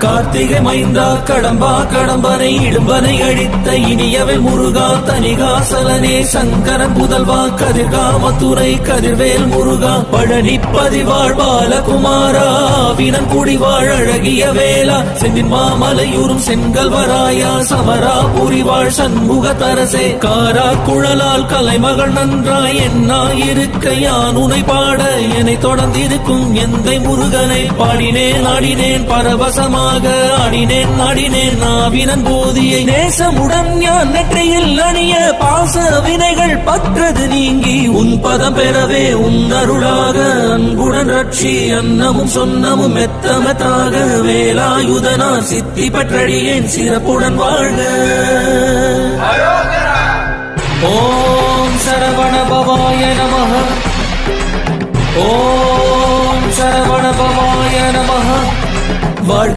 கார்த்திகை மைந்தா கடம்பா கடம்பனை இடும்பனை அழித்த இனியவை முருகா தனிகாசலனே சங்கரன் புதல்வா கதிர்கா மதுரை கதிர்வேல் முருகா பழனி பதிவாழ் பாலகுமாரா வினன் குடிவாழ் அழகிய வேளா செந்தின் மாமலையூரும் செங்கல்வராயா சமரா புரிவாழ் சண்முக தரசே காரா குழலால் கலைமகள் நன்றாய் என்னாயிருக்க யான் உனை பாட என்னை தொடர்ந்திருக்கும் எந்தை முருகனை பாடினேன் ஆடினேன் பரவசமாக ஆடினேன் ஆடினேன் நாவினன் போதியை நேசமுடன் ஞான் நெற்றியில் அணிய பாச வினைகள் பற்றது நீங்கி உன் பதம் பெறவே உன் அருளாக அன்புடன் ரட்சி அன்னமும் சொன்னமும் மெத்தமத்தாக வேலாயுதனா சித்தி பற்றடியேன் சிறப்புடன் வாழ்க. ஓம் சரவண பவாய நமஹ. ஓம் சரவண பவாய நமஹ.